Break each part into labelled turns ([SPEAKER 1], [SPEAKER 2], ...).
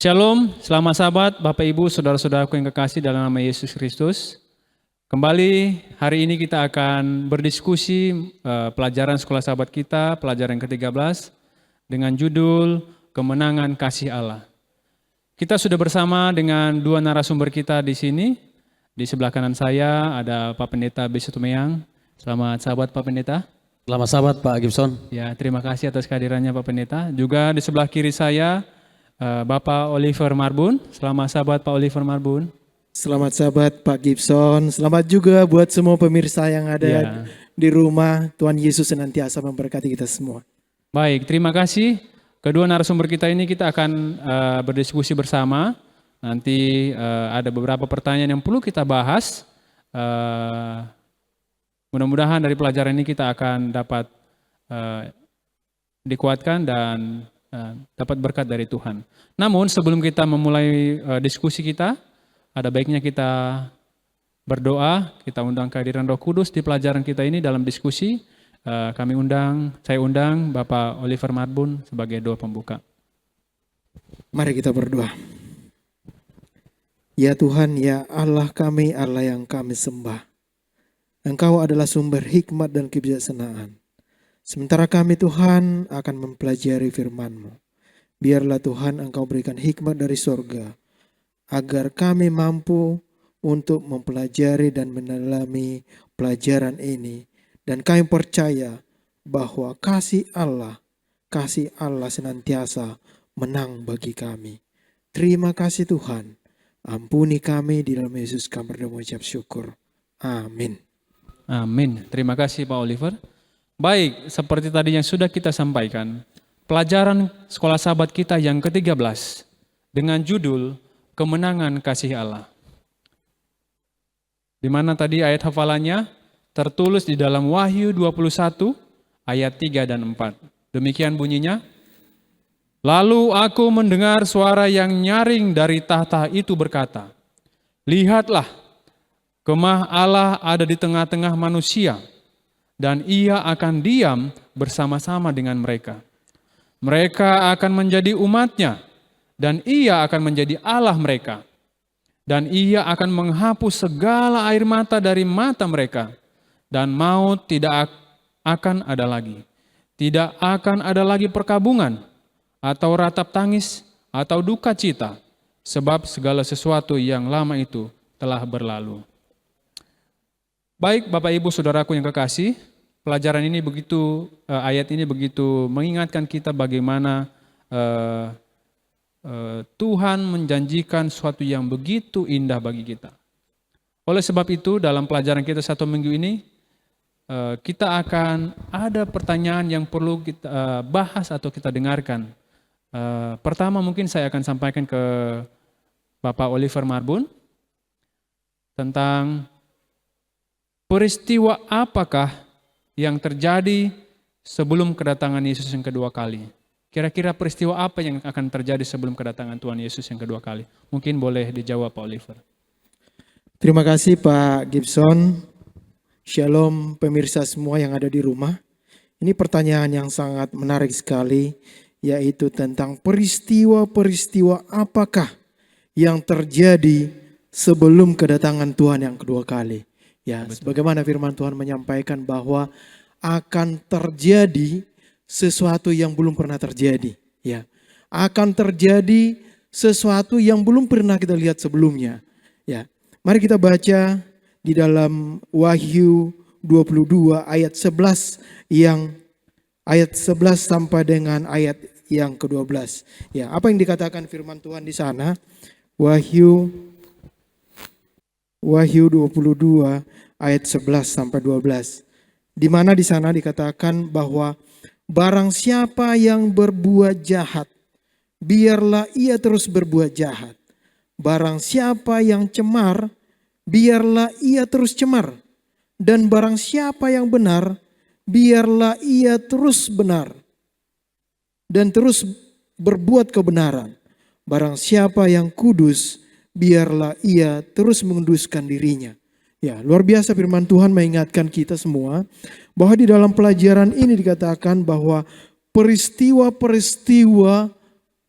[SPEAKER 1] Shalom, selamat sahabat, Bapak Ibu, saudara-saudaraku yang kekasih dalam nama Yesus Kristus. Kembali hari ini kita akan berdiskusi pelajaran sekolah sahabat kita, pelajaran ke-13 dengan judul Kemenangan Kasih Allah. Kita sudah bersama dengan dua narasumber kita di sini. Di sebelah kanan saya ada Pak Pendeta B. Sutumeyang. Selamat sahabat Pak Pendeta.
[SPEAKER 2] Selamat sahabat Pak Gibson.
[SPEAKER 1] Ya, terima kasih atas kehadirannya Pak Pendeta. Juga di sebelah kiri saya Bapak Oliver Marbun. Selamat sahabat Pak Oliver Marbun.
[SPEAKER 3] Selamat sahabat Pak Gibson. Selamat juga buat semua pemirsa yang ada di rumah. Tuhan Yesus senantiasa memberkati kita semua.
[SPEAKER 1] Baik, terima kasih. Kedua narasumber kita ini kita akan berdiskusi bersama. Nanti ada beberapa pertanyaan yang perlu kita bahas. Mudah-mudahan dari pelajaran ini kita akan dapat dikuatkan dan dapat berkat dari Tuhan. Namun sebelum kita memulai diskusi kita, ada baiknya kita berdoa, kita undang kehadiran Roh Kudus di pelajaran kita ini dalam diskusi. Saya undang Bapak Oliver Marbun sebagai doa pembuka.
[SPEAKER 3] Mari kita berdoa. Ya Tuhan, ya Allah kami, Allah yang kami sembah. Engkau adalah sumber hikmat dan kebijaksanaan. Sementara kami Tuhan akan mempelajari firman-Mu. Biarlah Tuhan Engkau berikan hikmat dari sorga, agar kami mampu untuk mempelajari dan mendalami pelajaran ini. Dan kami percaya bahwa kasih Allah senantiasa menang bagi kami. Terima kasih Tuhan. Ampuni kami di dalam Yesus kami berdoa mengucap syukur. Amin.
[SPEAKER 1] Amin. Terima kasih Pak Oliver. Baik, seperti tadi yang sudah kita sampaikan, pelajaran sekolah sahabat kita yang ke-13 dengan judul Kemenangan Kasih Allah. Di mana tadi ayat hafalannya tertulis di dalam Wahyu 21 ayat 3 dan 4. Demikian bunyinya. Lalu aku mendengar suara yang nyaring dari tahta itu berkata, "Lihatlah, kemah Allah ada di tengah-tengah manusia, dan ia akan diam bersama-sama dengan mereka. Mereka akan menjadi umatnya, dan ia akan menjadi Allah mereka. Dan ia akan menghapus segala air mata dari mata mereka, dan maut tidak akan ada lagi. Tidak akan ada lagi perkabungan, atau ratap tangis, atau duka cita, sebab segala sesuatu yang lama itu telah berlalu." Baik Bapak Ibu Saudaraku yang kekasih, pelajaran ini ayat ini begitu mengingatkan kita bagaimana Tuhan menjanjikan sesuatu yang begitu indah bagi kita. Oleh sebab itu dalam pelajaran kita 1 minggu ini, kita akan ada pertanyaan yang perlu kita bahas atau kita dengarkan. Pertama mungkin saya akan sampaikan ke Bapak Oliver Marbun tentang peristiwa apakah yang terjadi sebelum kedatangan Yesus yang kedua kali? Kira-kira peristiwa apa yang akan terjadi sebelum kedatangan Tuhan Yesus yang kedua kali? Mungkin boleh dijawab Pak Oliver.
[SPEAKER 3] Terima kasih Pak Gibson. Shalom pemirsa semua yang ada di rumah. Ini pertanyaan yang sangat menarik sekali, yaitu tentang peristiwa-peristiwa apakah yang terjadi sebelum kedatangan Tuhan yang kedua kali. Ya, sebagaimana firman Tuhan menyampaikan bahwa akan terjadi sesuatu yang belum pernah terjadi. Ya, akan terjadi sesuatu yang belum pernah kita lihat sebelumnya. Ya, mari kita baca di dalam Wahyu 22 ayat 11 ayat 11 sampai dengan ayat yang ke-12. Ya, apa yang dikatakan firman Tuhan di sana? Wahyu 22 ayat 11 sampai 12. Di mana di sana dikatakan bahwa barang siapa yang berbuat jahat, biarlah ia terus berbuat jahat. Barang siapa yang cemar, biarlah ia terus cemar. Dan barang siapa yang benar, biarlah ia terus benar. Dan terus berbuat kebenaran. Barang siapa yang kudus, biarlah ia terus menguduskan dirinya. Ya, luar biasa firman Tuhan mengingatkan kita semua bahwa di dalam pelajaran ini dikatakan bahwa peristiwa-peristiwa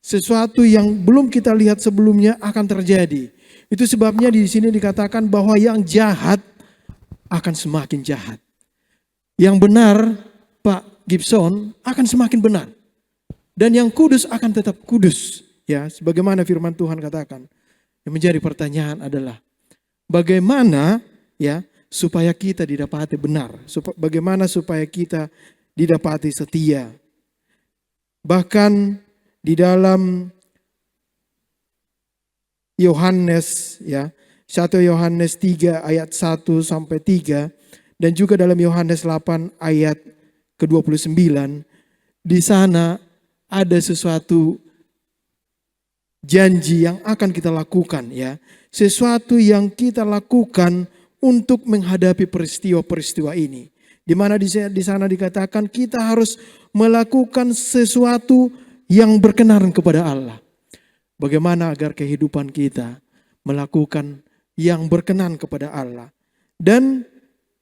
[SPEAKER 3] Sesuatu yang belum kita lihat sebelumnya akan terjadi. Itu sebabnya di sini dikatakan bahwa yang jahat akan semakin jahat. Yang benar, Pak Gibson, akan semakin benar. Dan yang kudus akan tetap kudus. Ya, sebagaimana firman Tuhan katakan. Yang menjadi pertanyaan adalah bagaimana ya supaya kita didapati benar, bagaimana supaya kita didapati setia. Bahkan di dalam Yohanes ya, 1 Yohanes 3 ayat 1 sampai 3 dan juga dalam Yohanes 8 ayat ke-29, di sana ada sesuatu janji yang akan kita lakukan ya. Sesuatu yang kita lakukan untuk menghadapi peristiwa-peristiwa ini. Di mana di sana dikatakan kita harus melakukan sesuatu yang berkenan kepada Allah. Bagaimana agar kehidupan kita melakukan yang berkenan kepada Allah. Dan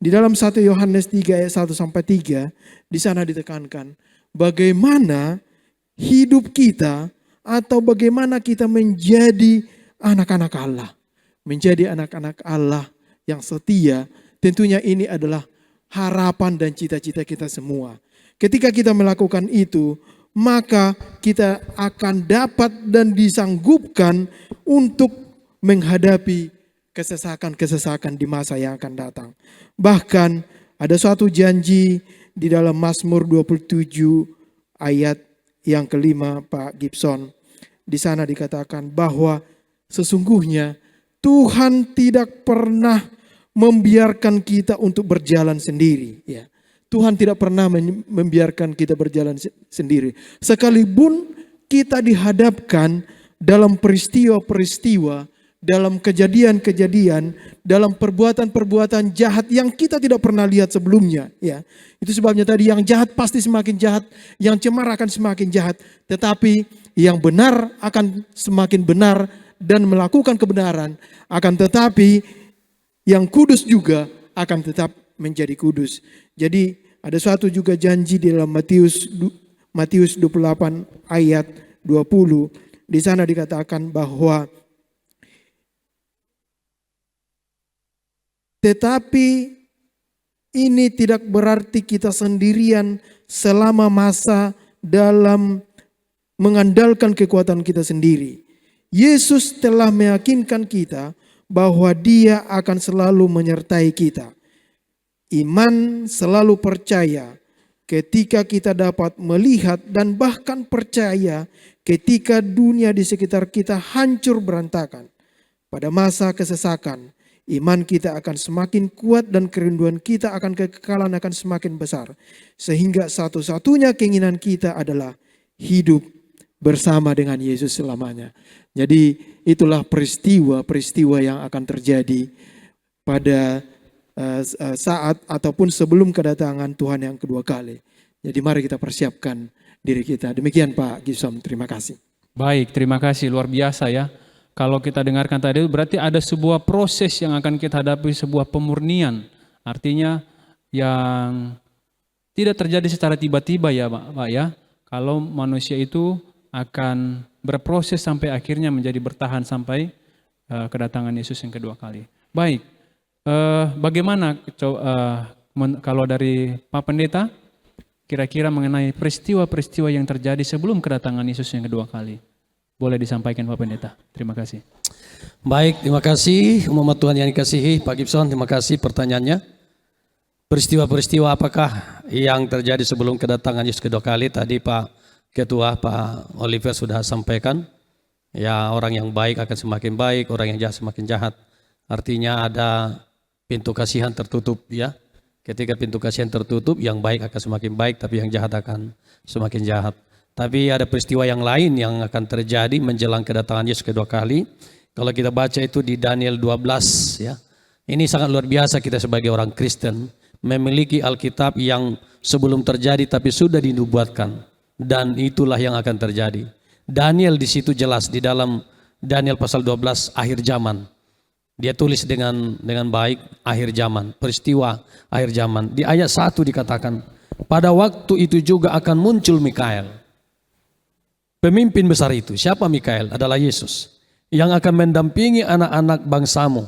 [SPEAKER 3] di dalam 1 Yohanes 3 ayat 1 sampai 3 di sana ditekankan bagaimana hidup kita atau bagaimana kita menjadi anak-anak Allah. Menjadi anak-anak Allah yang setia, tentunya ini adalah harapan dan cita-cita kita semua. Ketika kita melakukan itu, maka kita akan dapat dan disanggupkan untuk menghadapi kesesakan-kesesakan di masa yang akan datang. Bahkan ada suatu janji di dalam Mazmur 27 ayat yang kelima, Pak Gibson. Di sana dikatakan bahwa sesungguhnya Tuhan tidak pernah membiarkan kita untuk berjalan sendiri. Ya. Tuhan tidak pernah membiarkan kita berjalan sendiri. Sekalipun kita dihadapkan dalam peristiwa-peristiwa, dalam kejadian-kejadian, dalam perbuatan-perbuatan jahat yang kita tidak pernah lihat sebelumnya. Ya. Itu sebabnya tadi yang jahat pasti semakin jahat, yang cemar akan semakin jahat. Tetapi yang benar akan semakin benar dan melakukan kebenaran. Akan tetapi yang kudus juga akan tetap menjadi kudus. Jadi ada suatu juga janji di dalam Matius 28 ayat 20. Di sana dikatakan bahwa tetapi ini tidak berarti kita sendirian selama masa dalam mengandalkan kekuatan kita sendiri. Yesus telah meyakinkan kita bahwa Dia akan selalu menyertai kita. Iman selalu percaya ketika kita dapat melihat dan bahkan percaya ketika dunia di sekitar kita hancur berantakan. Pada masa kesesakan, iman kita akan semakin kuat dan kerinduan kita akan kekekalan akan semakin besar. Sehingga satu-satunya keinginan kita adalah hidup bersama dengan Yesus selamanya. Jadi itulah peristiwa-peristiwa yang akan terjadi pada saat ataupun sebelum kedatangan Tuhan yang kedua kali. Jadi mari kita persiapkan diri kita. Demikian Pak Gibson, terima kasih.
[SPEAKER 1] Baik, terima kasih, luar biasa ya. Kalau kita dengarkan tadi berarti ada sebuah proses yang akan kita hadapi, sebuah pemurnian. Artinya yang tidak terjadi secara tiba-tiba ya Pak ya. Kalau manusia itu akan berproses sampai akhirnya menjadi bertahan sampai kedatangan Yesus yang kedua kali. Baik, bagaimana kalau dari Pak Pendeta kira-kira mengenai peristiwa-peristiwa yang terjadi sebelum kedatangan Yesus yang kedua kali? Boleh disampaikan Pak Pendeta. Terima kasih.
[SPEAKER 2] Baik, terima kasih umat Tuhan yang dikasihi Pak Gibson. Terima kasih pertanyaannya. Peristiwa-peristiwa apakah yang terjadi sebelum kedatangan Yesus kedua kali? Tadi Pak Ketua, Pak Oliver sudah sampaikan. Ya, orang yang baik akan semakin baik, orang yang jahat semakin jahat. Artinya ada pintu kasihan tertutup ya. Ketika pintu kasihan tertutup, yang baik akan semakin baik, tapi yang jahat akan semakin jahat. Tapi ada peristiwa yang lain yang akan terjadi menjelang kedatangan Yesus kedua kali. Kalau kita baca itu di Daniel 12 ya. Ini sangat luar biasa kita sebagai orang Kristen memiliki Alkitab yang sebelum terjadi tapi sudah dinubuatkan. Dan itulah yang akan terjadi. Daniel di situ jelas di dalam Daniel pasal 12 akhir zaman. Dia tulis dengan baik akhir zaman, peristiwa akhir zaman. Di ayat 1 dikatakan, pada waktu itu juga akan muncul Mikael, Pemimpin besar itu, siapa Mikael? Adalah Yesus. Yang akan mendampingi anak-anak bangsamu.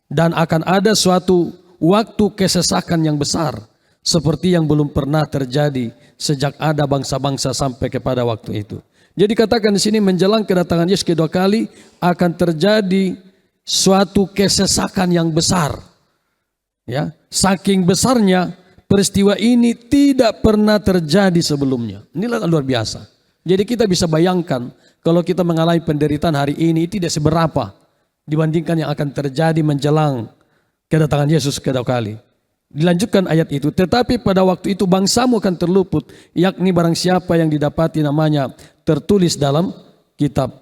[SPEAKER 2] Dan akan ada suatu waktu kesesakan yang besar. Seperti yang belum pernah terjadi sejak ada bangsa-bangsa sampai kepada waktu itu. Jadi katakan di sini menjelang kedatangan Yesus kedua kali akan terjadi suatu kesesakan yang besar. Ya, saking besarnya peristiwa ini tidak pernah terjadi sebelumnya. Inilah luar biasa. Jadi kita bisa bayangkan kalau kita mengalami penderitaan hari ini tidak seberapa dibandingkan yang akan terjadi menjelang kedatangan Yesus kedua kali. Dilanjutkan ayat itu, tetapi pada waktu itu bangsamu akan terluput, yakni barang siapa yang didapati namanya tertulis dalam kitab,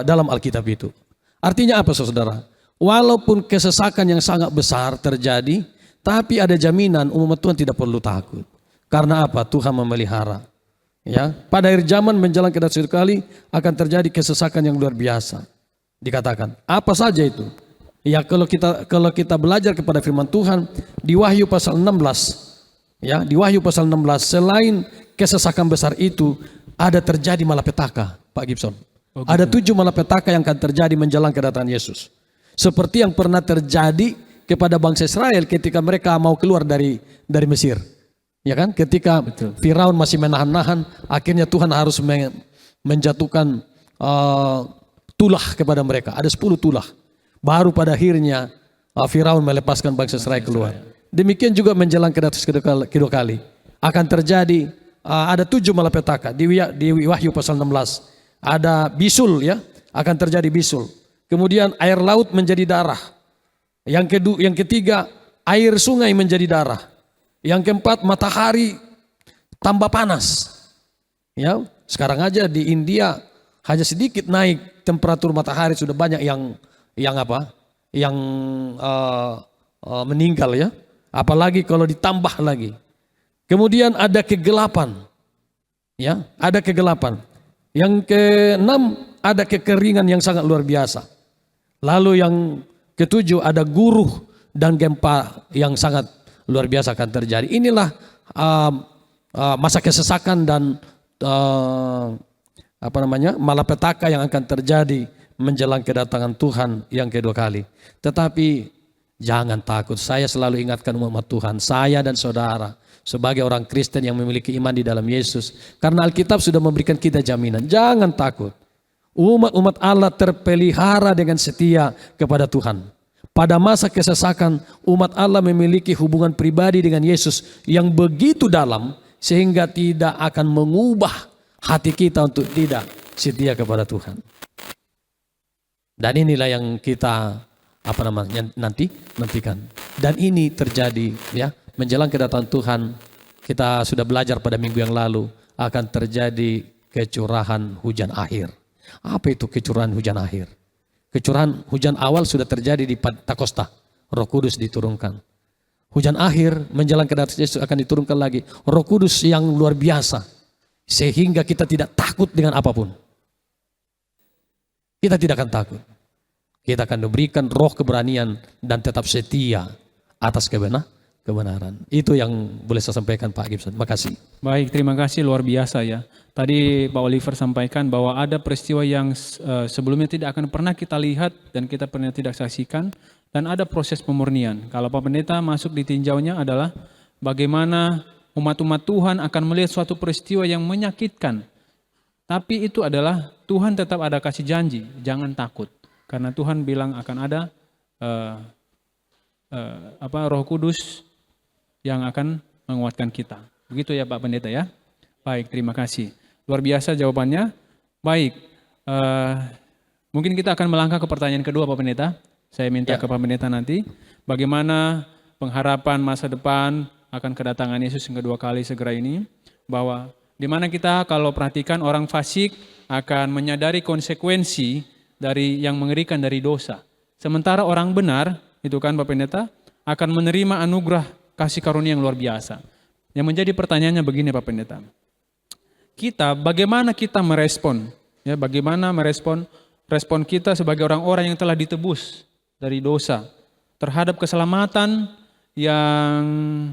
[SPEAKER 2] dalam Alkitab itu. Artinya apa saudara? Walaupun kesesakan yang sangat besar terjadi, tapi ada jaminan umat Tuhan tidak perlu takut. Karena apa? Tuhan memelihara. Ya, pada akhir zaman menjelang kedatangan Yesus kali akan terjadi kesesakan yang luar biasa. Dikatakan, apa saja itu? Ya, kalau kita belajar kepada firman Tuhan di Wahyu pasal 16, ya, di Wahyu pasal 16 selain kesesakan besar itu ada terjadi malapetaka, Pak Gibson.
[SPEAKER 1] Oh, gitu.
[SPEAKER 2] Ada 7 malapetaka yang akan terjadi menjelang kedatangan Yesus. Seperti yang pernah terjadi kepada bangsa Israel ketika mereka mau keluar dari Mesir. Ya kan? Ketika Firaun masih menahan-nahan, akhirnya Tuhan harus menjatuhkan tulah kepada mereka. Ada 10 tulah. Baru pada akhirnya Firaun melepaskan bangsa Israel keluar. Demikian juga menjelang kedatangan kedua kali. Akan terjadi ada 7 malapetaka di Wahyu pasal 16. Ada bisul, ya, akan terjadi bisul. Kemudian air laut menjadi darah. Yang ketiga air sungai menjadi darah. Yang keempat matahari tambah panas. Ya, sekarang aja di India hanya sedikit naik temperatur matahari sudah banyak yang meninggal, ya. Apalagi kalau ditambah lagi. Kemudian ada kegelapan. Ya, ada kegelapan. Yang keenam ada kekeringan yang sangat luar biasa. Lalu yang ketujuh ada guruh dan gempa yang sangat luar biasa akan terjadi. Inilah masa kesesakan dan malapetaka yang akan terjadi menjelang kedatangan Tuhan yang kedua kali. Tetapi jangan takut. Saya selalu ingatkan umat Tuhan, saya dan saudara sebagai orang Kristen yang memiliki iman di dalam Yesus, karena Alkitab sudah memberikan kita jaminan. Jangan takut. Umat Allah terpelihara dengan setia kepada Tuhan. Pada masa kesesakan, umat Allah memiliki hubungan pribadi dengan Yesus yang begitu dalam sehingga tidak akan mengubah hati kita untuk tidak setia kepada Tuhan. Dan inilah yang kita nantikan. Dan ini terjadi, ya, menjelang kedatangan Tuhan. Kita sudah belajar pada minggu yang lalu akan terjadi kecurahan hujan akhir. Apa itu kecurahan hujan akhir? Kecurahan hujan awal sudah terjadi di Pentakosta. Roh Kudus diturunkan. Hujan akhir menjelang kedatangan Yesus akan diturunkan lagi. Roh Kudus yang luar biasa. Sehingga kita tidak takut dengan apapun. Kita tidak akan takut. Kita akan diberikan roh keberanian dan tetap setia atas kebenaran. Itu yang boleh saya sampaikan, Pak Gibson. Makasih.
[SPEAKER 1] Baik, terima kasih, luar biasa ya. Tadi Pak Oliver sampaikan bahwa ada peristiwa yang sebelumnya tidak akan pernah kita lihat dan kita pernah tidak saksikan, dan ada proses pemurnian. Kalau Pak Pendeta masuk di tinjaunya adalah bagaimana umat-umat Tuhan akan melihat suatu peristiwa yang menyakitkan. Tapi itu adalah Tuhan tetap ada kasih janji, jangan takut. Karena Tuhan bilang akan ada Roh Kudus yang akan menguatkan kita. Begitu ya Pak Pendeta ya. Baik, terima kasih. Luar biasa jawabannya. Baik, mungkin kita akan melangkah ke pertanyaan kedua Pak Pendeta. Saya minta ke Pak Pendeta nanti. Bagaimana pengharapan masa depan akan kedatangan Yesus yang kedua kali segera ini. Bahwa di mana kita kalau perhatikan orang fasik akan menyadari konsekuensi dari yang mengerikan dari dosa. Sementara orang benar, itu kan Pak Pendeta, akan menerima anugerah kasih karunia yang luar biasa. Yang menjadi pertanyaannya begini Pak Pendeta. Bagaimana kita merespon? Ya, bagaimana respon kita sebagai orang-orang yang telah ditebus dari dosa terhadap keselamatan yang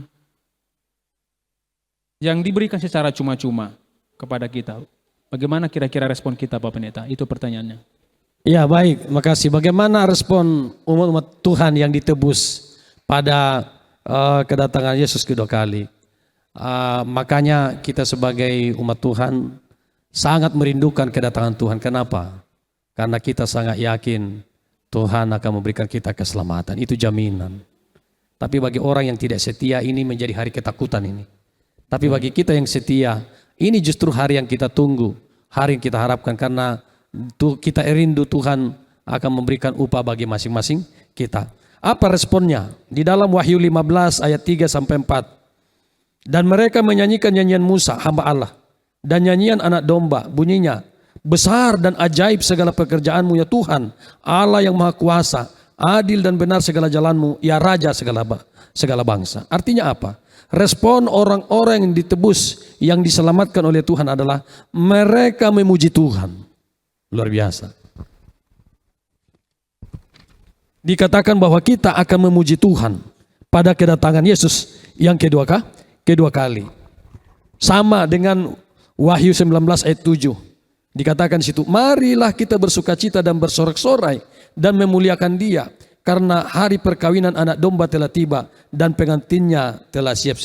[SPEAKER 1] diberikan secara cuma-cuma kepada kita. Bagaimana kira-kira respon kita Pak Pendeta? Itu pertanyaannya.
[SPEAKER 2] Ya baik, makasih. Bagaimana respon umat Tuhan yang ditebus pada kedatangan Yesus kedua kali? Makanya kita sebagai umat Tuhan sangat merindukan kedatangan Tuhan. Kenapa? Karena kita sangat yakin Tuhan akan memberikan kita keselamatan. Itu jaminan. Tapi bagi orang yang tidak setia, ini menjadi hari ketakutan ini. Tapi bagi kita yang setia, ini justru hari yang kita tunggu, hari yang kita harapkan, karena kita rindu Tuhan akan memberikan upah bagi masing-masing kita. Apa responnya? Di dalam Wahyu 15 ayat 3 sampai 4. Dan mereka menyanyikan nyanyian Musa, hamba Allah, dan nyanyian anak domba, bunyinya, besar dan ajaib segala pekerjaanmu ya Tuhan, Allah yang maha kuasa, adil dan benar segala jalanmu, ya Raja segala bangsa. Artinya apa? Respon orang-orang yang ditebus, yang diselamatkan oleh Tuhan adalah mereka memuji Tuhan. Luar biasa. Dikatakan bahwa kita akan memuji Tuhan pada kedatangan Yesus yang kedua kali. Sama dengan Wahyu 19 ayat 7. Dikatakan di situ, marilah kita bersukacita dan bersorak-sorai dan memuliakan Dia, karena hari perkawinan anak domba telah tiba dan pengantinnya telah siap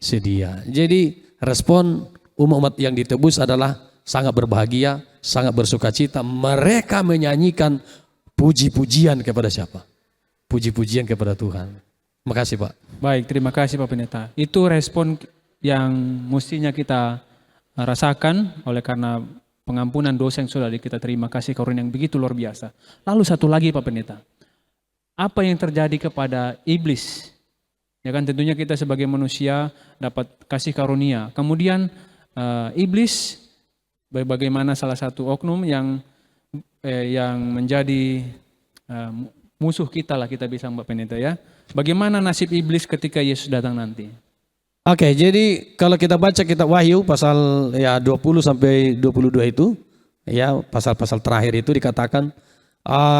[SPEAKER 2] sedia. Jadi respon umat yang ditebus adalah sangat berbahagia, sangat bersukacita. Mereka menyanyikan puji-pujian kepada siapa? Puji-pujian kepada Tuhan. Makasih Pak.
[SPEAKER 1] Baik, terima kasih Pak Pendeta. Itu respon yang mestinya kita rasakan oleh karena pengampunan dosa yang sudah kita terima, kasih karunia yang begitu luar biasa. Lalu satu lagi Pak Pendeta, apa yang terjadi kepada iblis? Ya kan, tentunya kita sebagai manusia dapat kasih karunia. Kemudian iblis, bagaimana salah satu oknum yang menjadi musuh kita lah, kita bisa Mbak Pendeta ya. Bagaimana nasib iblis ketika Yesus datang nanti?
[SPEAKER 2] Oke, jadi kalau kita baca kitab Wahyu pasal 20 sampai 22 itu, ya pasal-pasal terakhir itu dikatakan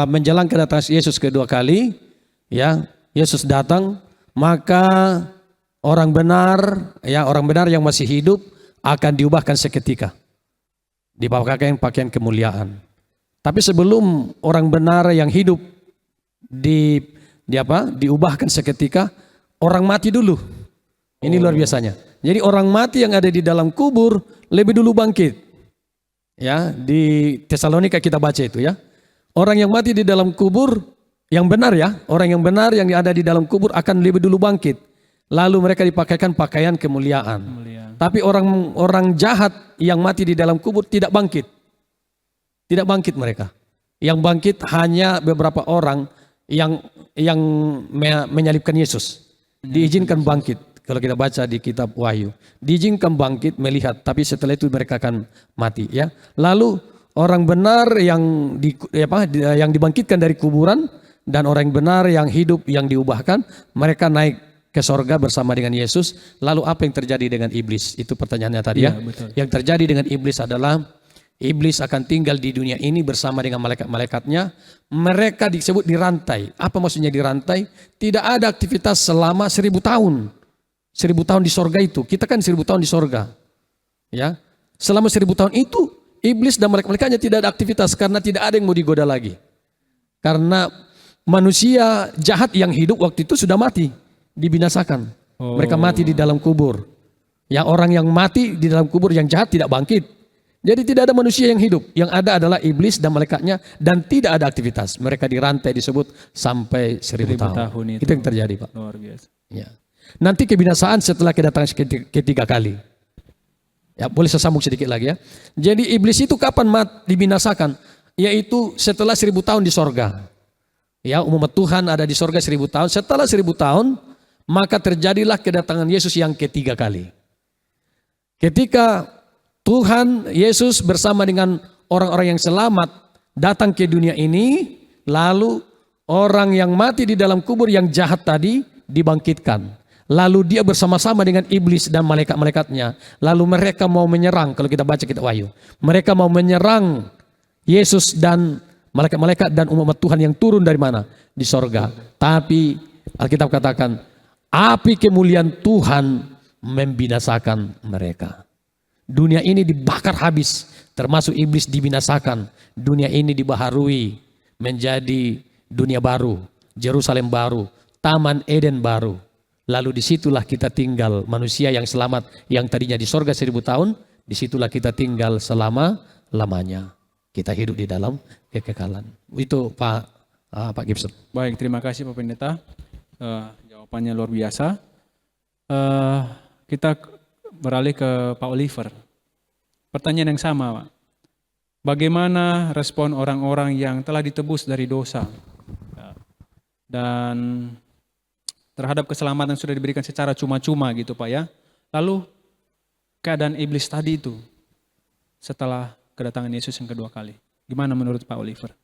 [SPEAKER 2] menjelang kedatangan Yesus kedua kali, ya Yesus datang, maka orang benar yang masih hidup akan diubahkan seketika, dipakaikan pakaian kemuliaan. Tapi sebelum orang benar yang hidup diubahkan seketika, orang mati dulu. Ini luar biasanya. Jadi orang mati yang ada di dalam kubur lebih dulu bangkit. Ya, di Tesalonika kita baca itu ya. Orang yang mati di dalam kubur yang benar ya, orang yang benar yang ada di dalam kubur akan lebih dulu bangkit. Lalu mereka dipakaikan pakaian kemuliaan. Tapi orang jahat yang mati di dalam kubur tidak bangkit. Tidak bangkit mereka. Yang bangkit hanya beberapa orang yang menyalibkan Yesus. Diizinkan bangkit. Kalau kita baca di kitab Wahyu, diizinkan bangkit melihat, tapi setelah itu mereka akan mati ya. Lalu orang benar yang dibangkitkan dari kuburan dan orang benar yang hidup yang diubahkan, mereka naik ke sorga bersama dengan Yesus. Lalu apa yang terjadi dengan iblis? Itu pertanyaannya tadi ya.
[SPEAKER 1] Betul.
[SPEAKER 2] Yang terjadi dengan iblis adalah iblis akan tinggal di dunia ini bersama dengan malaikat-malaikatnya. Mereka disebut dirantai. Apa maksudnya dirantai? Tidak ada aktivitas selama 1000 tahun. 1000 tahun di sorga itu. Kita kan 1000 tahun di sorga. Ya. Selama 1000 tahun itu iblis dan malaikat-malaikatnya tidak ada aktivitas karena tidak ada yang mau digoda lagi. Karena manusia jahat yang hidup waktu itu sudah mati, dibinasakan. Mereka mati di dalam kubur. Yang orang yang mati di dalam kubur yang jahat tidak bangkit. Jadi tidak ada manusia yang hidup. Yang ada adalah iblis dan malaikatnya dan tidak ada aktivitas. Mereka dirantai disebut sampai 1000 tahun. Itu yang terjadi Pak.
[SPEAKER 1] Luar biasa.
[SPEAKER 2] Ya. Nanti kebinasaan setelah kedatangan ketiga kali. Ya, boleh saya sambung sedikit lagi ya. Jadi iblis itu kapan dibinasakan? Yaitu setelah 1000 tahun di sorga. Ya, umat Tuhan ada di sorga 1000 tahun. Setelah 1000 tahun, maka terjadilah kedatangan Yesus yang ketiga kali. Ketika Tuhan Yesus bersama dengan orang-orang yang selamat datang ke dunia ini, lalu orang yang mati di dalam kubur yang jahat tadi dibangkitkan. Lalu dia bersama-sama dengan iblis dan malaikat-malaikatnya. Lalu mereka mau menyerang, kalau kita baca kitab Wahyu. Mereka mau menyerang Yesus dan malaikat-malaikat dan umat Tuhan yang turun dari mana? Di sorga. Tapi Alkitab katakan, api kemuliaan Tuhan membinasakan mereka. Dunia ini dibakar habis. termasuk iblis dibinasakan, dunia ini dibaharui menjadi dunia baru, Yerusalem baru, Taman Eden baru. Lalu disitulah kita tinggal, manusia yang selamat yang tadinya di sorga 1000 tahun, disitulah kita tinggal selama-lamanya. Kita hidup di dalam kekekalan. Itu Pak Gibson.
[SPEAKER 1] Baik, terima kasih Pak Pendeta. Jawabannya luar biasa. Kita beralih ke Pak Oliver. Pertanyaan yang sama, Pak. Bagaimana respon orang-orang yang telah ditebus dari dosa dan terhadap keselamatan sudah diberikan secara cuma-cuma gitu Pak ya. Lalu keadaan iblis tadi itu setelah kedatangan Yesus yang kedua kali. Gimana menurut Pak Oliver?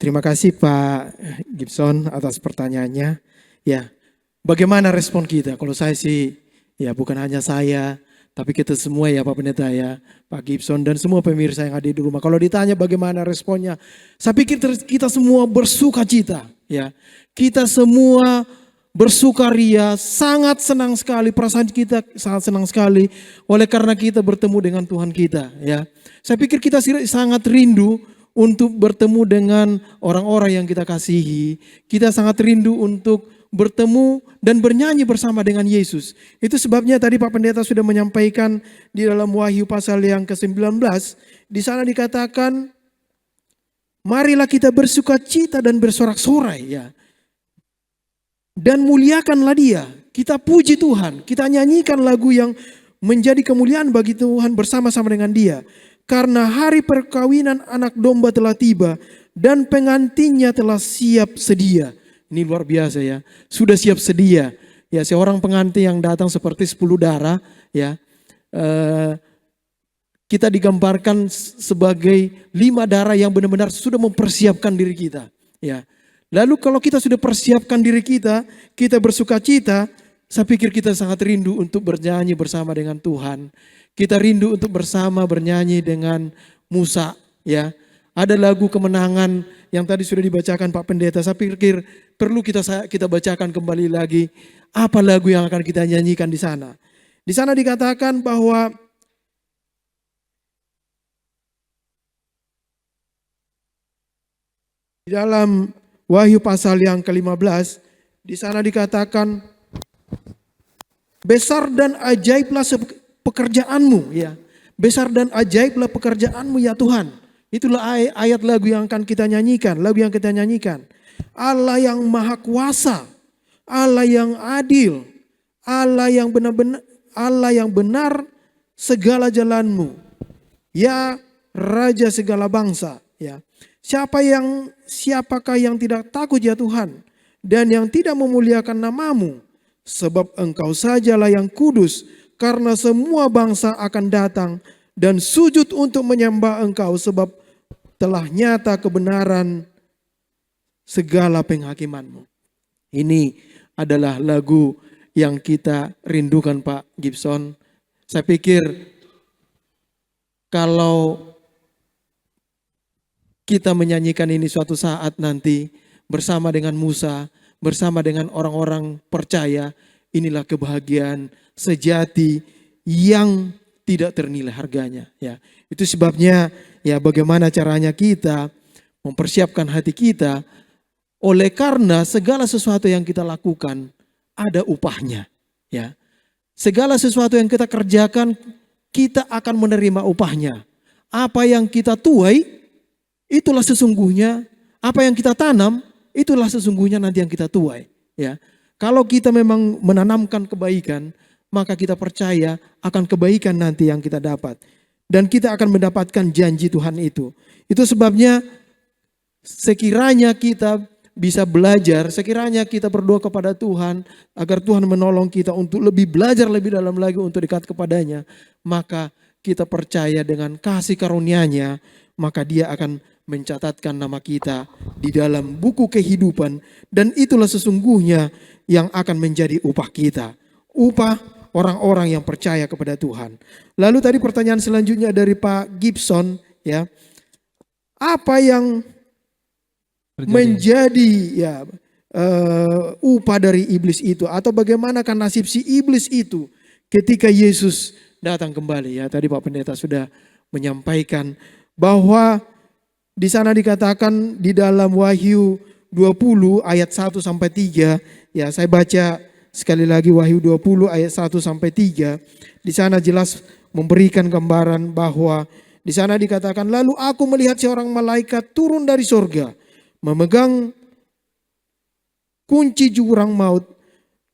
[SPEAKER 3] Terima kasih Pak Gibson atas pertanyaannya. Ya, bagaimana respon kita? Kalau saya sih, ya bukan hanya saya, tapi kita semua ya Pak Pendeta ya, Pak Gibson dan semua pemirsa yang ada di rumah. Kalau ditanya bagaimana responnya, saya pikir kita semua bersuka cita. Ya, kita semua bersukaria, sangat senang sekali, perasaan kita sangat senang sekali oleh karena kita bertemu dengan Tuhan kita. Ya, saya pikir kita sangat rindu untuk bertemu dengan orang-orang yang kita kasihi. Kita sangat rindu untuk bertemu dan bernyanyi bersama dengan Yesus. Itu sebabnya tadi Pak Pendeta sudah menyampaikan di dalam Wahyu pasal yang ke-19. Di sana dikatakan, marilah kita bersuka cita dan bersorak-sorai ya. Dan muliakanlah Dia. Kita puji Tuhan, kita nyanyikan lagu yang menjadi kemuliaan bagi Tuhan bersama-sama dengan Dia. Karena hari perkawinan anak domba telah tiba dan pengantinnya telah siap sedia. Ini luar biasa ya, sudah siap sedia. Ya, seorang pengantin yang datang seperti 10 darah ya. Kita digambarkan sebagai 5 darah yang benar-benar sudah mempersiapkan diri kita. Ya. Lalu kalau kita sudah persiapkan diri kita, kita bersuka cita, saya pikir kita sangat rindu untuk bernyanyi bersama dengan Tuhan. Kita rindu untuk bersama bernyanyi dengan Musa ya. Ada lagu kemenangan yang tadi sudah dibacakan Pak Pendeta. Saya pikir perlu kita bacakan kembali lagi apa lagu yang akan kita nyanyikan di sana. Di sana dikatakan bahwa di dalam Wahyu pasal yang ke-15 di sana dikatakan besar dan ajaiblah pekerjaanmu ya. Besar dan ajaiblah pekerjaanmu ya Tuhan. Itulah ayat lagu yang akan kita nyanyikan, lagu yang kita nyanyikan. Allah yang maha kuasa, Allah yang adil, Allah yang benar segala jalanmu. Ya Raja segala bangsa, ya. Siapakah yang tidak takut ya Tuhan dan yang tidak memuliakan namamu? Sebab Engkau sajalah yang kudus, karena semua bangsa akan datang dan sujud untuk menyembah Engkau, sebab telah nyata kebenaran segala penghakimanmu. Ini adalah lagu yang kita rindukan Pak Gibson. Saya pikir kalau kita menyanyikan ini suatu saat nanti bersama dengan Musa, bersama dengan orang-orang percaya, inilah kebahagiaan sejati yang tidak ternilai harganya ya. Itu sebabnya ya bagaimana caranya kita mempersiapkan hati kita, oleh karena segala sesuatu yang kita lakukan ada upahnya ya. Segala sesuatu yang kita kerjakan kita akan menerima upahnya. Apa yang kita tuai itulah sesungguhnya, apa yang kita tanam itulah sesungguhnya nanti yang kita tuai ya. Kalau kita memang menanamkan kebaikan, maka kita percaya akan kebaikan nanti yang kita dapat. Dan kita akan mendapatkan janji Tuhan itu. Itu sebabnya sekiranya kita bisa belajar, sekiranya kita berdoa kepada Tuhan, agar Tuhan menolong kita untuk lebih belajar lebih dalam lagi untuk dekat kepadanya. Maka kita percaya dengan kasih karunia-Nya, maka Dia akan mencatatkan nama kita di dalam buku kehidupan. Dan itulah sesungguhnya yang akan menjadi upah kita. Upah orang-orang yang percaya kepada Tuhan. Lalu tadi pertanyaan selanjutnya dari Pak Gibson ya. Apa yang menjadi ya upah dari iblis itu, atau bagaimanakah nasib si iblis itu ketika Yesus datang kembali. Ya, tadi Pak Pendeta sudah menyampaikan bahwa di sana dikatakan di dalam Wahyu 20 ayat 1 sampai 3, ya saya baca sekali lagi Wahyu 20 ayat 1 sampai 3. Di sana jelas memberikan gambaran bahwa di sana dikatakan, lalu aku melihat seorang malaikat turun dari sorga, memegang kunci jurang maut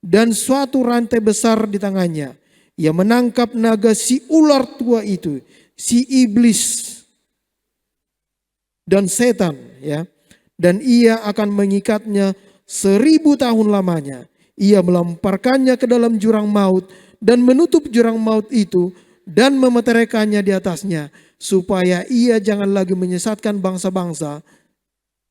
[SPEAKER 3] dan suatu rantai besar di tangannya. Ia menangkap naga si ular tua itu, si iblis dan setan, ya. Dan ia akan mengikatnya 1000 tahun lamanya. Ia melemparkannya ke dalam jurang maut dan menutup jurang maut itu dan memeteraikannya di atasnya, supaya ia jangan lagi menyesatkan bangsa-bangsa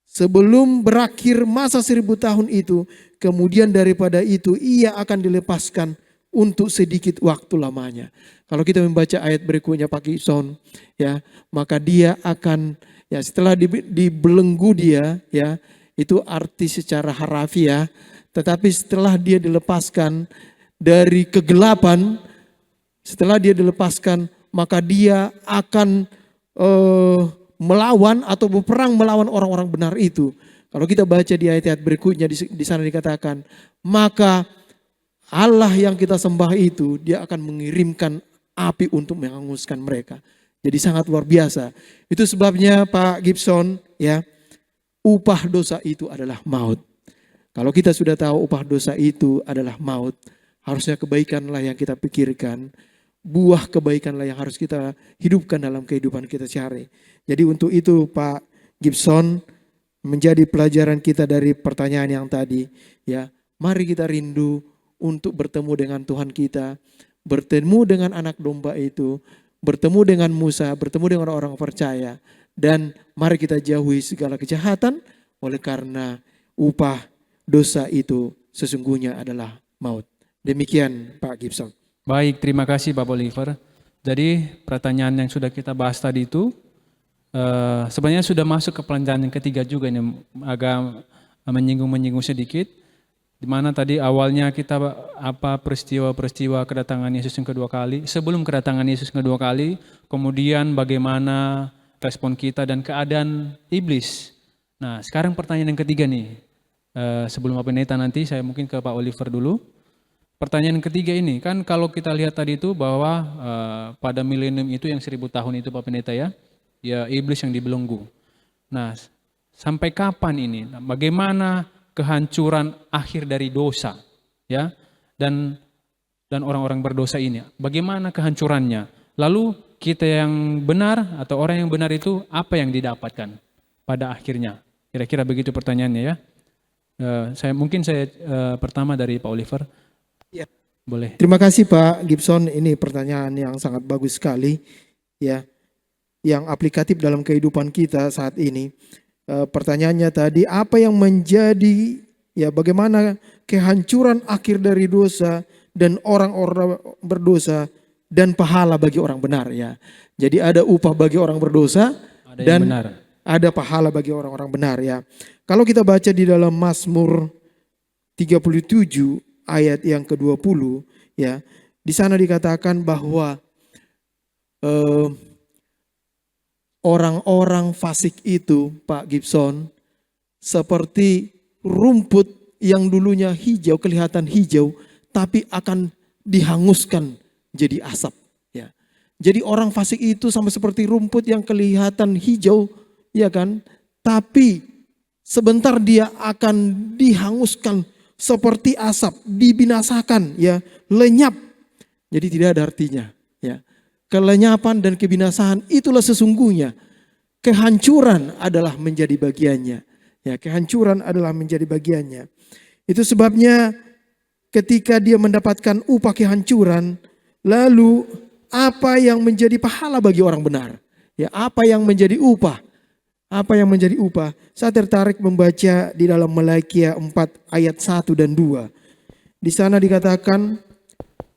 [SPEAKER 3] sebelum berakhir masa 1000 tahun itu. Kemudian daripada itu ia akan dilepaskan untuk sedikit waktu lamanya. Kalau kita membaca ayat berikutnya Pak Gibson, ya, maka dia akan, ya, setelah dibelenggu dia, ya, itu arti secara harafiah, tetapi setelah dia dilepaskan dari kegelapan, setelah dia dilepaskan, maka dia akan melawan atau berperang melawan orang-orang benar itu. Kalau kita baca di ayat-ayat berikutnya, di sana dikatakan, maka Allah yang kita sembah itu, dia akan mengirimkan api untuk menghanguskan mereka. Jadi sangat luar biasa. Itu sebabnya Pak Gibson, ya, upah dosa itu adalah maut. Kalau kita sudah tahu upah dosa itu adalah maut, harusnya kebaikanlah yang kita pikirkan. Buah kebaikanlah yang harus kita hidupkan dalam kehidupan kita sehari. Jadi untuk itu Pak Gibson, menjadi pelajaran kita dari pertanyaan yang tadi, ya, mari kita rindu untuk bertemu dengan Tuhan kita, bertemu dengan anak domba itu, bertemu dengan Musa, bertemu dengan orang percaya, dan mari kita jauhi segala kejahatan, oleh karena upah dosa itu sesungguhnya adalah maut. Demikian Pak Gibson.
[SPEAKER 1] Baik, terima kasih Pak Oliver. Jadi pertanyaan yang sudah kita bahas tadi itu sebenarnya sudah masuk ke pelajaran yang ketiga juga, ini agak menyinggung sedikit. Di mana tadi awalnya kita peristiwa-peristiwa kedatangan Yesus yang kedua kali, sebelum kedatangan Yesus yang kedua kali, kemudian bagaimana respon kita dan keadaan iblis. Nah, sekarang pertanyaan yang ketiga nih. Sebelum Pak Pendeta nanti saya mungkin ke Pak Oliver dulu. Pertanyaan yang ketiga ini, kan kalau kita lihat tadi itu bahwa pada milenium itu yang 1000 tahun itu Pak Pendeta, ya iblis yang dibelenggu. Nah, sampai kapan ini? Nah, bagaimana kehancuran akhir dari dosa, ya, dan orang-orang berdosa ini, bagaimana kehancurannya? Lalu kita yang benar atau orang yang benar itu apa yang didapatkan pada akhirnya? Kira-kira begitu pertanyaannya, ya. Saya pertama dari Pak Oliver.
[SPEAKER 3] Ya.
[SPEAKER 1] Boleh.
[SPEAKER 3] Terima kasih Pak Gibson, ini pertanyaan yang sangat bagus sekali, ya, yang aplikatif dalam kehidupan kita saat ini. Pertanyaannya tadi, apa yang menjadi, ya, bagaimana kehancuran akhir dari dosa dan orang-orang berdosa dan pahala bagi orang benar, ya. Jadi ada upah bagi orang berdosa dan ada pahala bagi orang-orang benar, ya. Kalau kita baca di dalam Mazmur 37 ayat yang ke-20, ya, di sana dikatakan bahwa orang-orang fasik itu, Pak Gibson, seperti rumput yang dulunya hijau, kelihatan hijau, tapi akan dihanguskan jadi asap. Ya. Jadi orang fasik itu sama seperti rumput yang kelihatan hijau, ya kan? Tapi sebentar dia akan dihanguskan seperti asap, dibinasakan, ya, lenyap. Jadi tidak ada artinya, ya. Kelenyapan dan kebinasaan itulah sesungguhnya. Kehancuran adalah menjadi bagiannya. Ya, kehancuran adalah menjadi bagiannya. Itu sebabnya ketika dia mendapatkan upah kehancuran, lalu apa yang menjadi pahala bagi orang benar? Ya, apa yang menjadi upah? Apa yang menjadi upah? Saya tertarik membaca di dalam Maleakhi 4 ayat 1 dan 2. Di sana dikatakan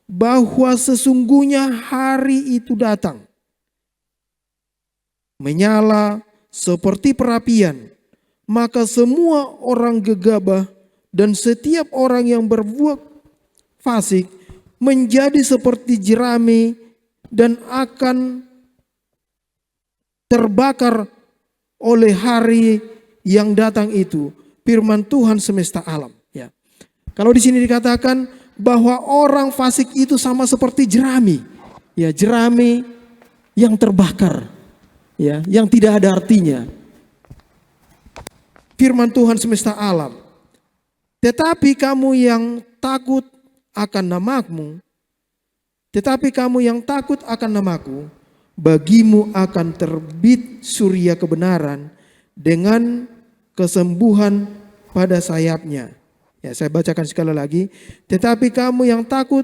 [SPEAKER 3] bahwa sesungguhnya hari itu datang, menyala seperti perapian, maka semua orang gegabah Dan setiap orang yang berbuat fasik menjadi seperti jerami dan akan terbakar oleh hari yang datang itu. Firman Tuhan semesta alam. Ya. Kalau di sini dikatakan bahwa orang fasik itu sama seperti jerami. Ya, jerami yang terbakar. Ya, yang tidak ada artinya. Firman Tuhan semesta alam. Tetapi kamu yang takut akan namaku, bagimu akan terbit surya kebenaran dengan kesembuhan pada sayapnya. Ya, saya bacakan sekali lagi. Tetapi kamu yang takut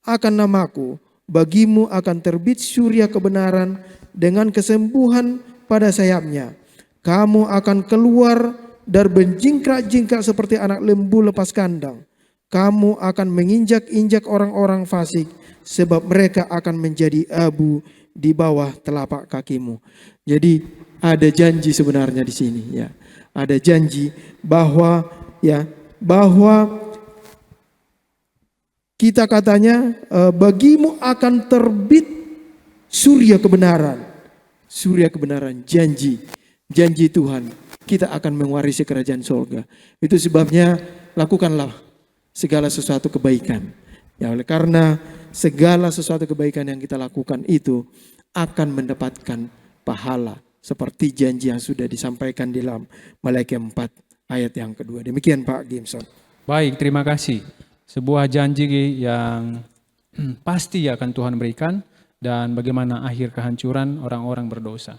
[SPEAKER 3] akan namaku, bagimu akan terbit surya kebenaran dengan kesembuhan pada sayapnya. Kamu akan keluar dan berjingkrak-jingkrak seperti anak lembu lepas kandang. Kamu akan menginjak-injak orang-orang fasik, sebab mereka akan menjadi abu di bawah telapak kakimu. Jadi ada janji sebenarnya di sini, ya. Ada janji bahwa kita katanya bagimu akan terbit surya kebenaran. Surya kebenaran, janji Tuhan. Kita akan mewarisi kerajaan surga. Itu sebabnya lakukanlah segala sesuatu kebaikan. Ya, oleh karena segala sesuatu kebaikan yang kita lakukan itu akan mendapatkan pahala seperti janji yang sudah disampaikan di dalam Maleakhi 4 ayat yang kedua. Demikian Pak Gibson.
[SPEAKER 1] Baik, terima kasih. Sebuah janji yang pasti akan Tuhan berikan dan bagaimana akhir kehancuran orang-orang berdosa.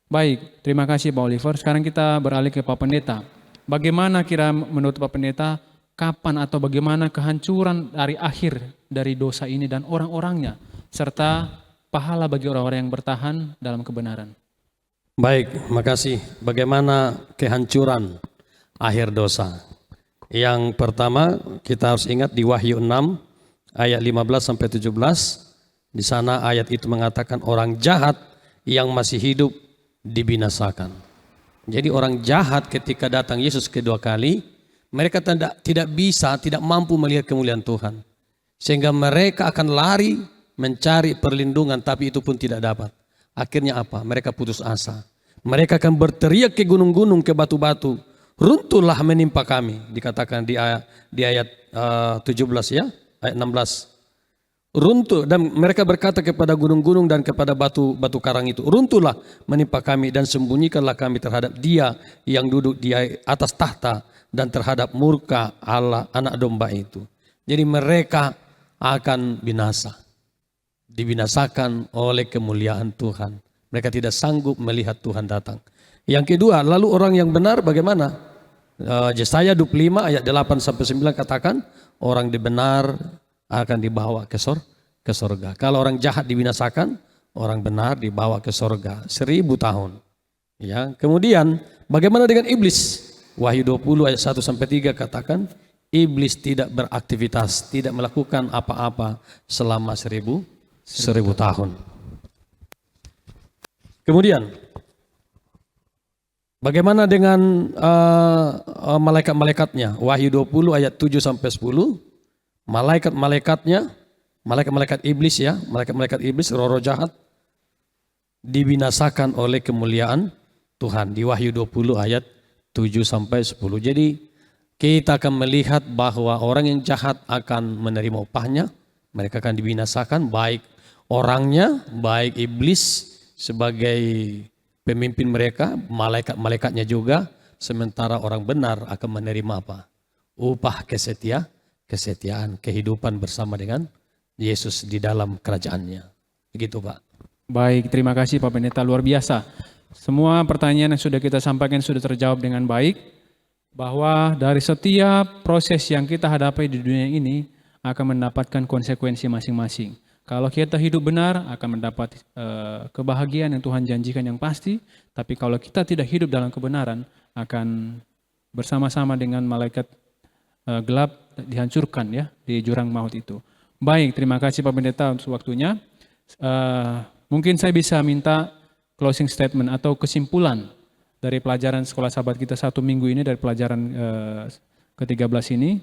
[SPEAKER 1] Baik, terima kasih Pak Oliver. Sekarang kita beralih ke Pak Pendeta. Bagaimana kira menurut Pak Pendeta, kapan atau bagaimana kehancuran dari akhir dari dosa ini dan orang-orangnya, serta pahala bagi orang-orang yang bertahan dalam kebenaran?
[SPEAKER 2] Baik, makasih. Bagaimana kehancuran akhir dosa? Yang pertama kita harus ingat di Wahyu 6 ayat 15-17. Di sana ayat itu mengatakan orang jahat yang masih hidup dibinasakan. Jadi orang jahat ketika datang Yesus kedua kali, mereka tidak mampu melihat kemuliaan Tuhan. Sehingga mereka akan lari mencari perlindungan, tapi itu pun tidak dapat. Akhirnya apa? Mereka putus asa. Mereka akan berteriak ke gunung-gunung, ke batu-batu. Runtuhlah menimpa kami. Dikatakan di ayat 17 ya, ayat 16. Runtuh, dan mereka berkata kepada gunung-gunung dan kepada batu karang itu, runtuhlah menimpa kami dan sembunyikanlah kami terhadap Dia yang duduk di atas tahta dan terhadap murka Allah anak domba itu. Jadi mereka akan binasa, dibinasakan oleh kemuliaan Tuhan. Mereka tidak sanggup melihat Tuhan datang. Yang kedua, lalu orang yang benar bagaimana? Yesaya 25 ayat 8-9 katakan orang benar akan dibawa ke sorga. Kalau orang jahat dibinasakan, orang benar dibawa ke sorga 1000 tahun. Ya, kemudian bagaimana dengan iblis? Wahyu 20 ayat 1-3 katakan iblis tidak beraktivitas, tidak melakukan apa-apa selama 1000 tahun. Kemudian bagaimana dengan malaikat-malaikatnya? Wahyu 20 ayat 7-10. Malaikat-malaikat iblis ya, malaikat-malaikat iblis, roh-roh jahat dibinasakan oleh kemuliaan Tuhan di Wahyu 20 ayat 7-10. Jadi kita akan melihat bahwa orang yang jahat akan menerima upahnya, mereka akan dibinasakan, baik orangnya, baik iblis sebagai pemimpin mereka, malaikat-malaikatnya juga, sementara orang benar akan menerima apa? Upah kesetiaan, kehidupan bersama dengan Yesus di dalam kerajaannya. Begitu Pak.
[SPEAKER 1] Baik, terima kasih Pak Pendeta, luar biasa. Semua pertanyaan yang sudah kita sampaikan sudah terjawab dengan baik. Bahwa dari setiap proses yang kita hadapi di dunia ini akan mendapatkan konsekuensi masing-masing. Kalau kita hidup benar akan mendapat kebahagiaan yang Tuhan janjikan yang pasti. Tapi kalau kita tidak hidup dalam kebenaran akan bersama-sama dengan malaikat gelap dihancurkan ya di jurang maut itu. Baik, terima kasih Pak Pendeta untuk waktunya. Mungkin saya bisa minta closing statement atau kesimpulan dari pelajaran sekolah sahabat kita 1 minggu ini, dari pelajaran ke-13 ini,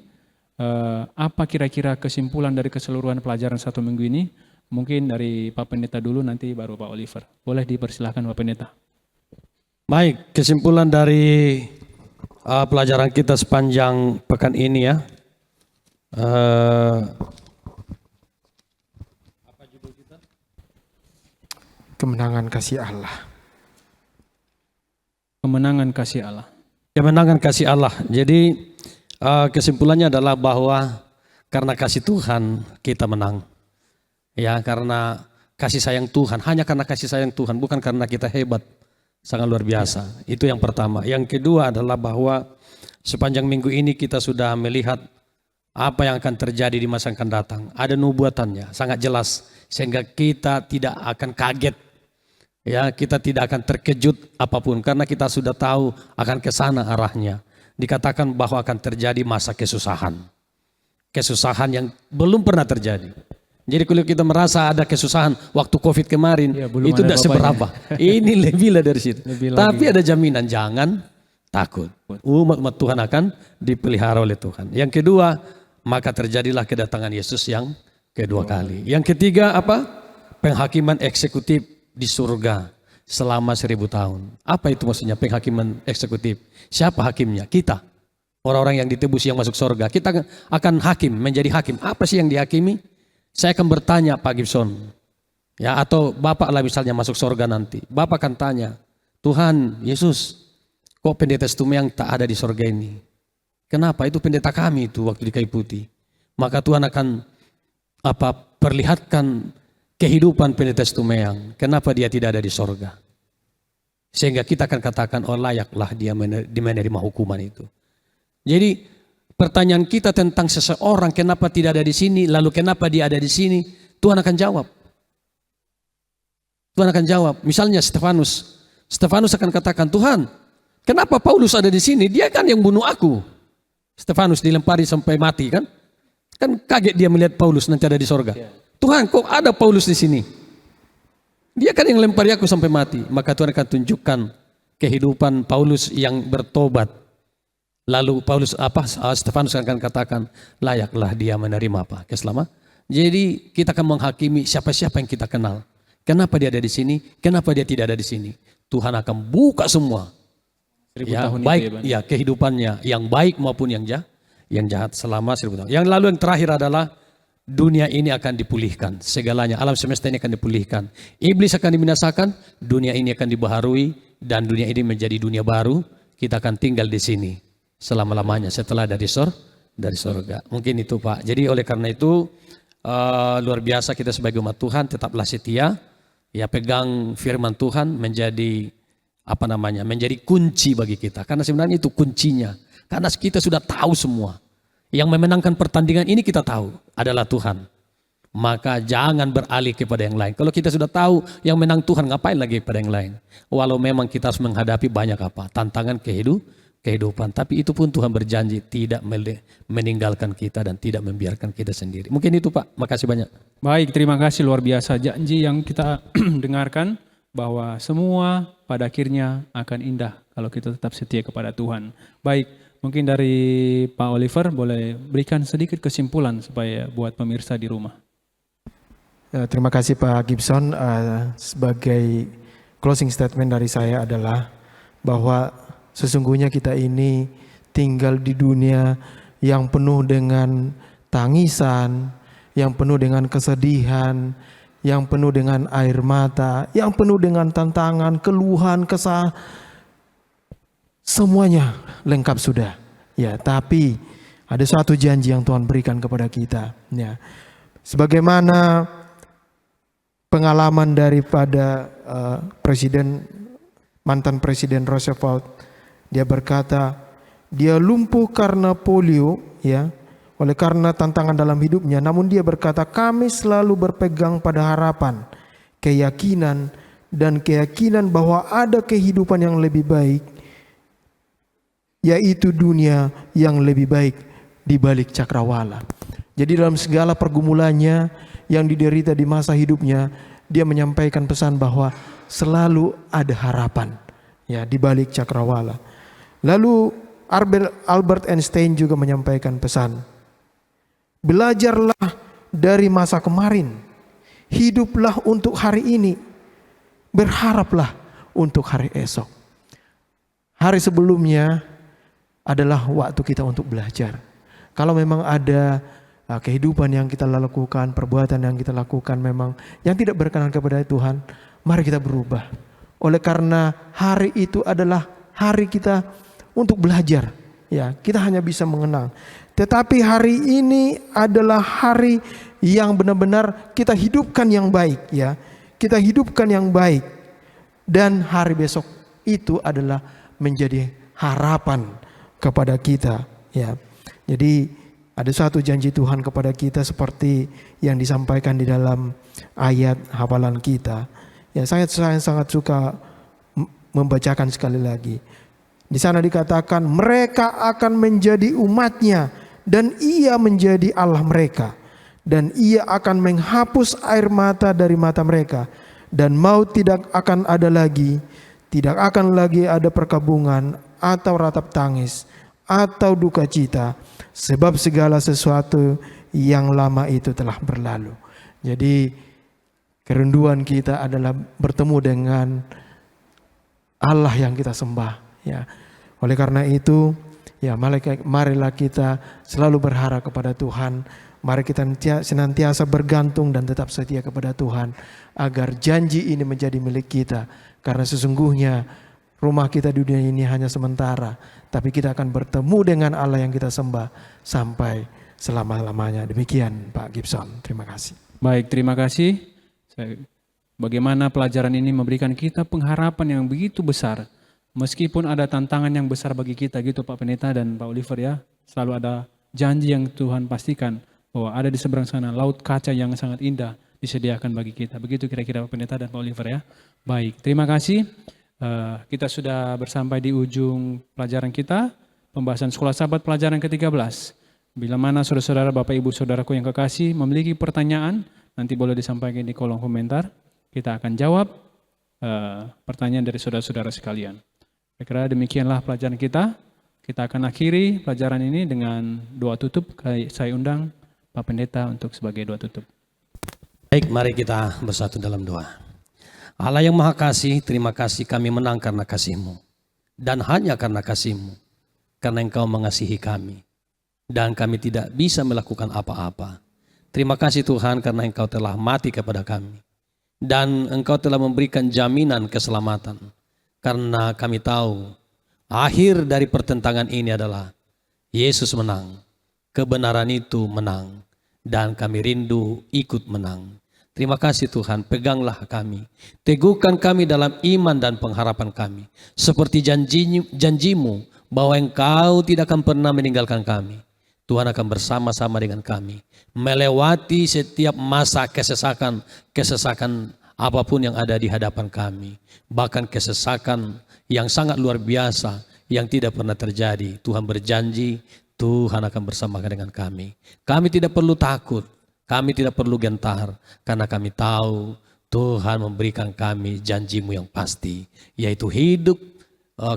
[SPEAKER 1] apa kira-kira kesimpulan dari keseluruhan pelajaran 1 minggu ini? Mungkin dari Pak Pendeta dulu, nanti baru Pak Oliver. Boleh dipersilahkan Pak Pendeta.
[SPEAKER 2] Baik, kesimpulan dari pelajaran kita sepanjang pekan ini ya.
[SPEAKER 3] Kemenangan kasih Allah.
[SPEAKER 1] Kemenangan kasih Allah.
[SPEAKER 2] Kemenangan kasih Allah. Jadi kesimpulannya adalah bahwa karena kasih Tuhan kita menang. Ya, karena kasih sayang Tuhan, hanya karena kasih sayang Tuhan, bukan karena kita hebat. Sangat luar biasa. Itu yang pertama. Yang kedua adalah bahwa sepanjang minggu ini kita sudah melihat apa yang akan terjadi di masa yang akan datang. Ada nubuatannya, sangat jelas. Sehingga kita tidak akan kaget. Ya, kita tidak akan terkejut apapun karena kita sudah tahu akan ke sana arahnya. Dikatakan bahwa akan terjadi masa kesusahan. Kesusahan yang belum pernah terjadi. Jadi kalau kita merasa ada kesusahan waktu Covid kemarin,
[SPEAKER 1] Ya, belum
[SPEAKER 2] itu
[SPEAKER 1] ada
[SPEAKER 2] tidak seberapa. Ini lebih lah dari situ.
[SPEAKER 1] Lebih
[SPEAKER 2] Tapi
[SPEAKER 1] lagi.
[SPEAKER 2] ada jaminan, jangan takut. Umat Tuhan akan dipelihara oleh Tuhan. Yang kedua, maka terjadilah kedatangan Yesus yang kedua kali. Yang ketiga apa? Penghakiman eksekutif di surga selama 1000 tahun. Apa itu maksudnya penghakiman eksekutif? Siapa hakimnya? Kita. Orang-orang yang ditebus yang masuk surga. Kita akan hakim, menjadi hakim. Apa sih yang dihakimi? Saya akan bertanya Pak Gibson. Ya, atau Bapak lah misalnya masuk surga nanti. Bapak akan tanya, Tuhan Yesus, kok pendeta Stumeang tak ada di surga ini? Kenapa? Itu pendeta kami itu waktu di Kayu Putih. Maka Tuhan akan perlihatkan kehidupan pendeta Stumeang. Kenapa dia tidak ada di surga? Sehingga kita akan katakan, oh layaklah dia menerima hukuman itu. Jadi pertanyaan kita tentang seseorang kenapa tidak ada di sini, lalu kenapa dia ada di sini, Tuhan akan jawab. Tuhan akan jawab. Misalnya Stefanus akan katakan, Tuhan, kenapa Paulus ada di sini? Dia kan yang bunuh aku. Stefanus dilempari sampai mati kan? Kan kaget dia melihat Paulus nanti ada di sorga. Tuhan, kok ada Paulus di sini? Dia kan yang lempari aku sampai mati. Maka Tuhan akan tunjukkan kehidupan Paulus yang bertobat. Lalu Stefanus akan katakan, layaklah dia menerima apa? Keselamatan. Jadi kita akan menghakimi siapa-siapa yang kita kenal. Kenapa dia ada di sini? Kenapa dia tidak ada di sini? Tuhan akan buka semua.
[SPEAKER 1] 1000
[SPEAKER 2] Ya,
[SPEAKER 1] tahun
[SPEAKER 2] baik,
[SPEAKER 1] itu
[SPEAKER 2] ya kehidupannya yang baik maupun yang jahat selama 1000 tahun. Yang lalu yang terakhir adalah dunia ini akan dipulihkan. Segalanya, alam semesta ini akan dipulihkan. Iblis akan dibinasakan, dunia ini akan dibaharui, dan dunia ini menjadi dunia baru. Kita akan tinggal di sini selama-lamanya setelah dari surga. Mungkin itu Pak. Jadi oleh karena itu luar biasa kita sebagai umat Tuhan tetaplah setia. Ya, pegang firman Tuhan menjadi menjadi kunci bagi kita. Karena sebenarnya itu kuncinya. Karena kita sudah tahu semua. Yang memenangkan pertandingan ini kita tahu adalah Tuhan. Maka jangan beralih kepada yang lain. Kalau kita sudah tahu yang menang Tuhan, ngapain lagi kepada yang lain? Walau memang kita harus menghadapi banyak tantangan kehidupan. Tapi itu pun Tuhan berjanji tidak meninggalkan kita dan tidak membiarkan kita sendiri. Mungkin itu Pak, makasih banyak.
[SPEAKER 1] Baik, terima kasih, luar biasa janji yang kita dengarkan bahwa semua pada akhirnya akan indah kalau kita tetap setia kepada Tuhan. Baik, mungkin dari Pak Oliver boleh berikan sedikit kesimpulan supaya buat pemirsa di rumah.
[SPEAKER 3] Terima kasih Pak Gibson. Sebagai closing statement dari saya adalah bahwa sesungguhnya kita ini tinggal di dunia yang penuh dengan tangisan, yang penuh dengan kesedihan, yang penuh dengan air mata, yang penuh dengan tantangan, keluhan, kesah, semuanya lengkap sudah. Ya, tapi ada satu janji yang Tuhan berikan kepada kita. Ya, sebagaimana pengalaman daripada mantan presiden Roosevelt, dia berkata, dia lumpuh karena polio, ya. Oleh karena tantangan dalam hidupnya, namun dia berkata, kami selalu berpegang pada harapan, keyakinan bahwa ada kehidupan yang lebih baik, yaitu dunia yang lebih baik di balik cakrawala. Jadi dalam segala pergumulannya yang diderita di masa hidupnya, dia menyampaikan pesan bahwa selalu ada harapan, ya, di balik cakrawala. Lalu Albert Einstein juga menyampaikan pesan. Belajarlah dari masa kemarin. Hiduplah untuk hari ini. Berharaplah untuk hari esok. Hari sebelumnya adalah waktu kita untuk belajar. Kalau memang ada kehidupan yang kita lakukan, perbuatan yang kita lakukan memang yang tidak berkenan kepada Tuhan, mari kita berubah. Oleh karena hari itu adalah hari kita untuk belajar. Ya, kita hanya bisa mengenal. Tetapi hari ini adalah hari yang benar-benar kita hidupkan yang baik, ya. Kita hidupkan yang baik. Dan hari besok itu adalah menjadi harapan kepada kita, ya. Jadi ada satu janji Tuhan kepada kita seperti yang disampaikan di dalam ayat hafalan kita. Ya, saya sangat suka membacakan sekali lagi. Di sana dikatakan mereka akan menjadi umatnya dan ia menjadi Allah mereka. Dan ia akan menghapus air mata dari mata mereka. Dan maut tidak akan ada lagi. Tidak akan lagi ada perkabungan atau ratap tangis atau duka cita, sebab segala sesuatu yang lama itu telah berlalu. Jadi kerinduan kita adalah bertemu dengan Allah yang kita sembah, ya. Oleh karena itu, ya, marilah kita selalu berharap kepada Tuhan. Mari kita senantiasa bergantung dan tetap setia kepada Tuhan agar janji ini menjadi milik kita. Karena sesungguhnya rumah kita di dunia ini hanya sementara, tapi kita akan bertemu dengan Allah yang kita sembah sampai selama-lamanya. Demikian Pak Gibson, terima kasih.
[SPEAKER 1] Baik, terima kasih. Bagaimana pelajaran ini memberikan kita pengharapan yang begitu besar. Meskipun ada tantangan yang besar bagi kita gitu Pak Pendeta dan Pak Oliver, ya. Selalu ada janji yang Tuhan pastikan bahwa ada di seberang sana laut kaca yang sangat indah disediakan bagi kita. Begitu kira-kira Pak Pendeta dan Pak Oliver, ya. Baik, terima kasih. Kita sudah bersampai di ujung pelajaran kita, pembahasan Sekolah Sabat pelajaran ke-13. Bila mana saudara-saudara, Bapak Ibu Saudaraku yang kekasih memiliki pertanyaan, nanti boleh disampaikan di kolom komentar. Kita akan jawab pertanyaan dari saudara-saudara sekalian. Kira-kira demikianlah pelajaran kita. Kita akan akhiri pelajaran ini dengan doa tutup. Saya undang Pak Pendeta untuk sebagai doa tutup.
[SPEAKER 2] Baik, mari kita bersatu dalam doa. Allah yang Maha Kasih, terima kasih kami menang karena kasih-Mu. Dan hanya karena kasih-Mu. Karena Engkau mengasihi kami. Dan kami tidak bisa melakukan apa-apa. Terima kasih Tuhan karena Engkau telah mati kepada kami. Dan Engkau telah memberikan jaminan keselamatan. Karena kami tahu akhir dari pertentangan ini adalah Yesus menang. Kebenaran itu menang. Dan kami rindu ikut menang. Terima kasih Tuhan, peganglah kami. Teguhkan kami dalam iman dan pengharapan kami. Seperti janjimu bahwa Engkau tidak akan pernah meninggalkan kami. Tuhan akan bersama-sama dengan kami. Melewati setiap masa kesesakan apapun yang ada di hadapan kami. Bahkan kesesakan yang sangat luar biasa yang tidak pernah terjadi. Tuhan berjanji, Tuhan akan bersama dengan kami. Kami tidak perlu takut. Kami tidak perlu gentar karena kami tahu Tuhan memberikan kami janji-Mu yang pasti, yaitu hidup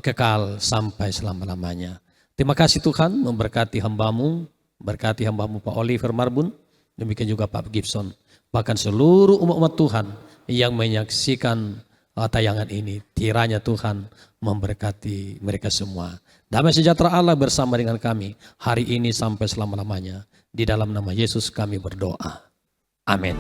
[SPEAKER 2] kekal sampai selama-lamanya. Terima kasih Tuhan memberkati hamba-Mu, berkati hamba-Mu Pak Oliver Marbun, demikian juga Pak Gibson, bahkan seluruh umat Tuhan yang menyaksikan tayangan ini. Kiranya Tuhan memberkati mereka semua. Damai sejahtera Allah bersama dengan kami hari ini sampai selama-lamanya. Di dalam nama Yesus kami berdoa. Amin.